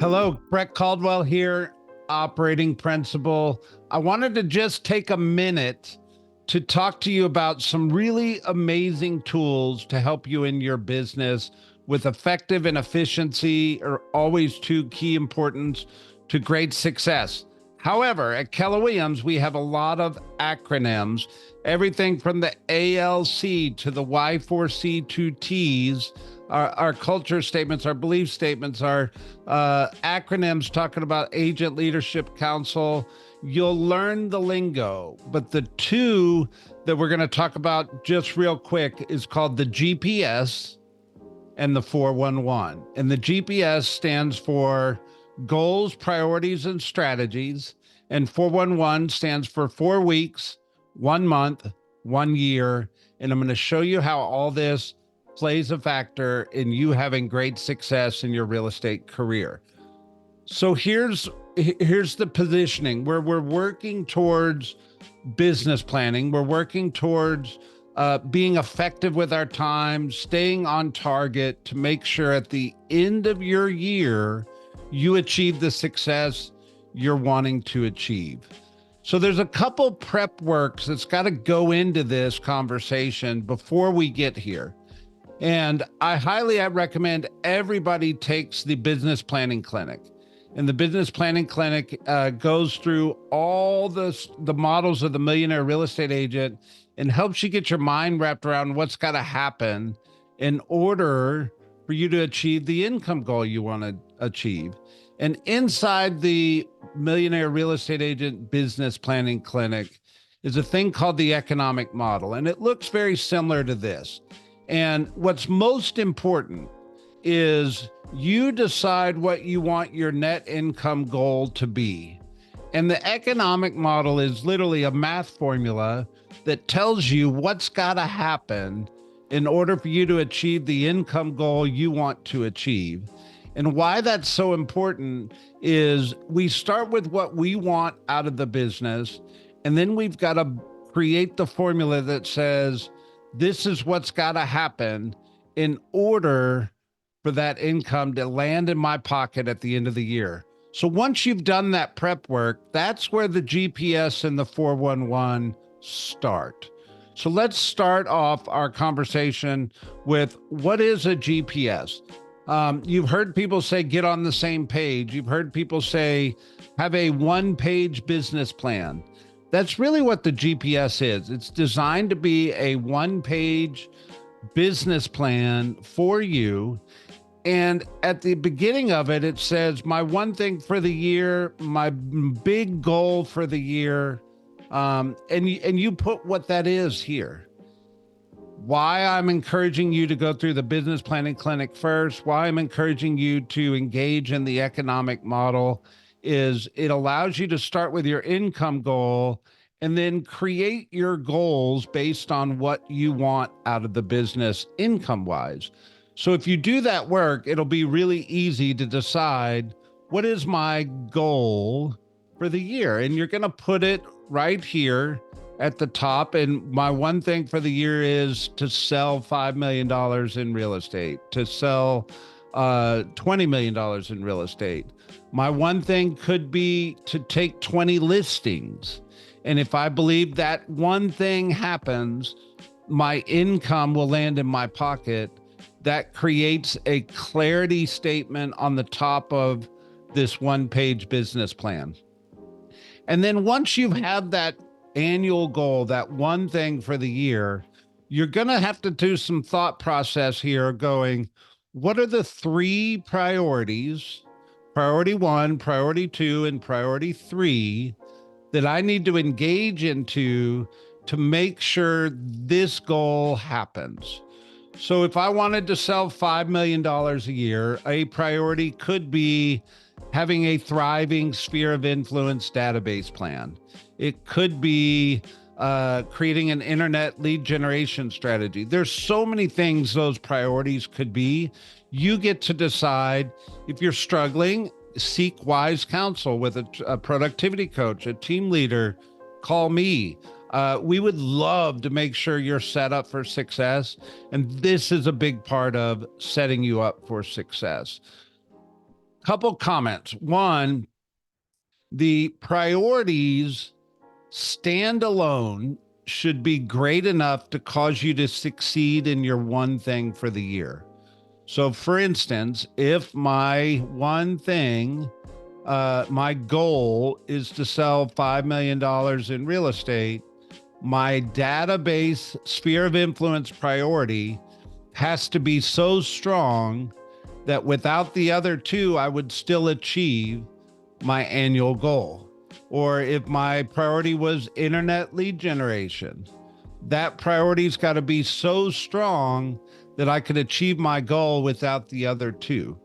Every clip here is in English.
Hello, Brett Caldwell here, operating principal. I wanted to just take a minute to talk to you about some really amazing tools to help you in your business with effective and efficiency are always two key importance to great success. However, at Keller Williams, we have a lot of acronyms, everything from the ALC to the Y4C2Ts. Our culture statements, our belief statements, our acronyms talking about Agent Leadership Council. You'll learn the lingo, but the two that we're going to talk about just real quick is called the GPS and the 411. And the GPS stands for goals, priorities, and strategies. And 411 stands for 4 weeks, 1 month, 1 year. And I'm going to show you how all this plays a factor in you having great success in your real estate career. So here's the positioning where we're working towards business planning. We're working towards being effective with our time, staying on target to make sure at the end of your year, you achieve the success you're wanting to achieve. So there's a couple prep works that's got to go into this conversation before we get here. And I highly recommend everybody takes the business planning clinic. And the business planning clinic goes through all the models of the millionaire real estate agent and helps you get your mind wrapped around what's got to happen in order for you to achieve the income goal you want to achieve. And inside the millionaire real estate agent business planning clinic is a thing called the economic model. And it looks very similar to this. And what's most important is you decide what you want your net income goal to be. And the economic model is literally a math formula that tells you what's got to happen in order for you to achieve the income goal you want to achieve. And why that's so important is we start with what we want out of the business, and then we've got to create the formula that says, this is what's got to happen in order for that income to land in my pocket at the end of the year. So once you've done that prep work, that's where the GPS and the 411 start. So let's start off our conversation with what is a GPS? You've heard people say, get on the same page. You've heard people say, have a one-page business plan. That's really what the GPS is. It's designed to be a one-page business plan for you. And at the beginning of it, it says, my one thing for the year, my big goal for the year. And you put what that is here. Why I'm encouraging you to go through the business planning clinic first, why I'm encouraging you to engage in the economic model is it allows you to start with your income goal and then create your goals based on what you want out of the business income-wise. So if you do that work, it'll be really easy to decide what is my goal for the year. And you're going to put it right here at the top. And my one thing for the year is to sell $5 million in real estate, to sell $20 million in real estate. My one thing could be to take 20 listings. And if I believe that one thing happens, my income will land in my pocket. That creates a clarity statement on the top of this one-page business plan. And then once you've had that annual goal, that one thing for the year, you're going to have to do some thought process here going, what are the 3 priorities, priority 1, priority 2, and priority 3 that I need to engage into to make sure this goal happens? So if I wanted to sell $5 million a year, a priority could be having a thriving sphere of influence database plan. It could be creating an internet lead generation strategy. There's so many things those priorities could be. You get to decide. If you're struggling, seek wise counsel with a productivity coach, a team leader. Call me. We would love to make sure you're set up for success. And this is a big part of setting you up for success. couple comments. One, the priorities standalone should be great enough to cause you to succeed in your one thing for the year. So for instance, if my one thing, my goal is to sell $5 million in real estate, my database sphere of influence priority has to be so strong that without the other two, I would still achieve my annual goal. Or if my priority was internet lead generation, that priority's got to be so strong that I could achieve my goal without the other two.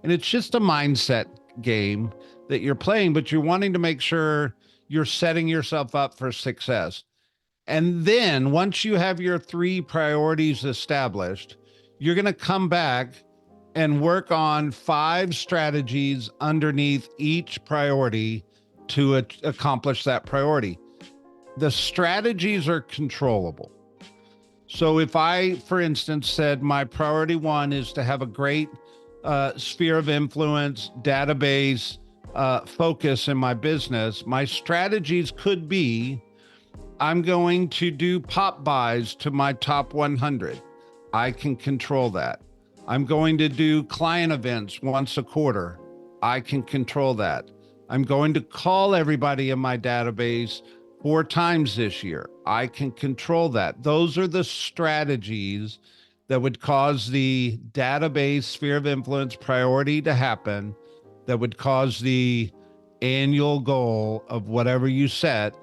And it's just a mindset game that you're playing, but you're wanting to make sure you're setting yourself up for success. And then once you have your three priorities established, you're going to come back and work on 5 strategies underneath each priority to accomplish that priority. The strategies are controllable. So if I, for instance, said my priority 1 is to have a great sphere of influence, database, focus in my business, my strategies could be, I'm going to do pop buys to my top 100. I can control that. I'm going to do client events once a quarter. I can control that. I'm going to call everybody in my database 4 times this year. I can control that. Those are the strategies that would cause the database sphere of influence priority to happen, that would cause the annual goal of whatever you set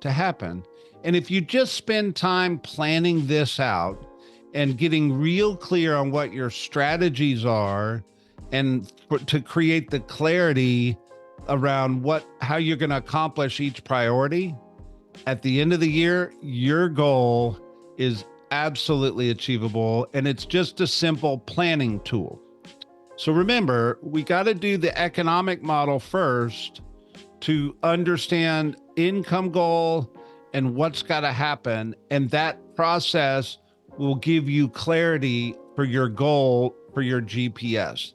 to happen. And if you just spend time planning this out and getting real clear on what your strategies are, and to create the clarity around how you're going to accomplish each priority, at the end of the year, your goal is absolutely achievable. And it's just a simple planning tool. So remember, we got to do the economic model first to understand income goal and what's got to happen. And that process will give you clarity for your goal for your GPS.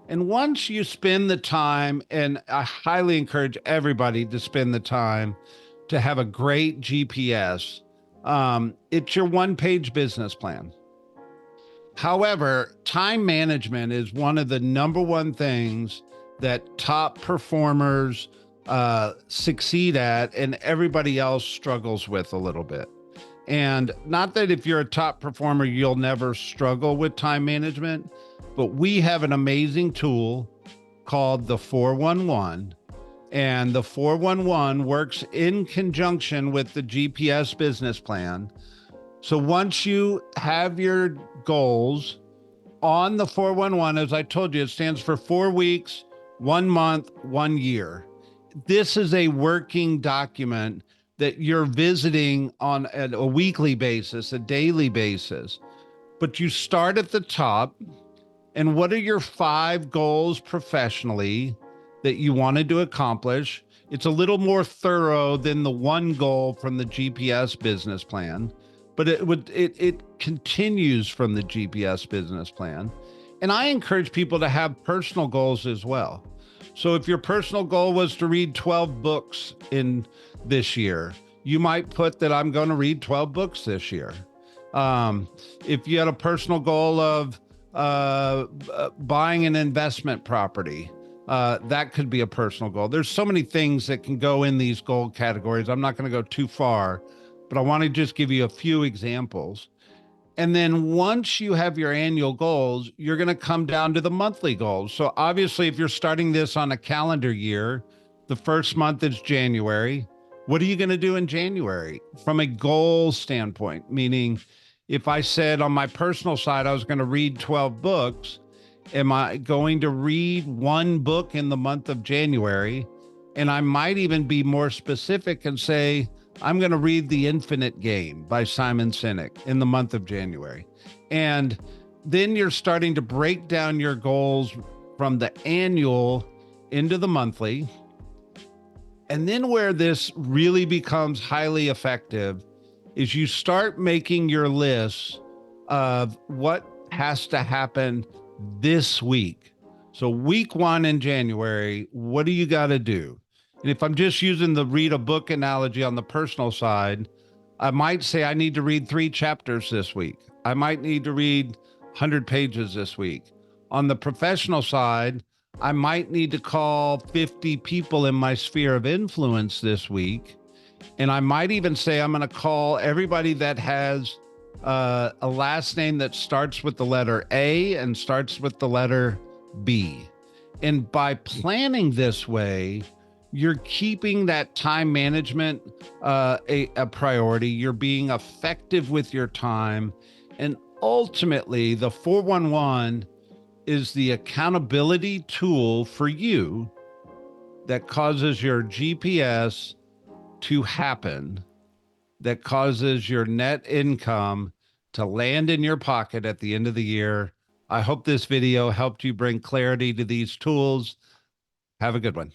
And once you spend the time, and I highly encourage everybody to spend the time to have a great GPS, it's your one-page business plan. However, time management is one of the number one things that top performers succeed at, and everybody else struggles with a little bit. And not that if you're a top performer, you'll never struggle with time management, but we have an amazing tool called the 411. And the 411 works in conjunction with the GPS business plan. So once you have your goals on the 411, as I told you, it stands for 4 weeks, 1 month, 1 year. This is a working document that you're visiting on a weekly basis, a daily basis. But you start at the top, and what are your 5 goals professionally that you wanted to accomplish? It's a little more thorough than the 1 goal from the GPS business plan, but it continues from the GPS business plan. And I encourage people to have personal goals as well. So if your personal goal was to read 12 books in this year, you might put that I'm going to read 12 books this year. If you had a personal goal of buying an investment property, that could be a personal goal. There's so many things that can go in these goal categories. I'm not going to go too far, but I want to just give you a few examples. And then once you have your annual goals, you're going to come down to the monthly goals. So obviously, if you're starting this on a calendar year, the first month is January. What are you going to do in January from a goal standpoint? Meaning, if I said on my personal side, I was going to read 12 books, am I going to read 1 book in the month of January? And I might even be more specific and say, I'm going to read The Infinite Game by Simon Sinek in the month of January. And then you're starting to break down your goals from the annual into the monthly. And then where this really becomes highly effective is you start making your list of what has to happen this week. So week 1 in January, what do you got to do? And if I'm just using the read a book analogy on the personal side, I might say I need to read 3 chapters this week. I might need to read 100 pages this week. On the professional side, I might need to call 50 people in my sphere of influence this week. And I might even say I'm going to call everybody that has a last name that starts with the letter A and starts with the letter B. And by planning this way, you're keeping that time management a priority. You're being effective with your time. And ultimately, the 411 is the accountability tool for you that causes your GPS to happen, that causes your net income to land in your pocket at the end of the year. I hope this video helped you bring clarity to these tools. Have a good one.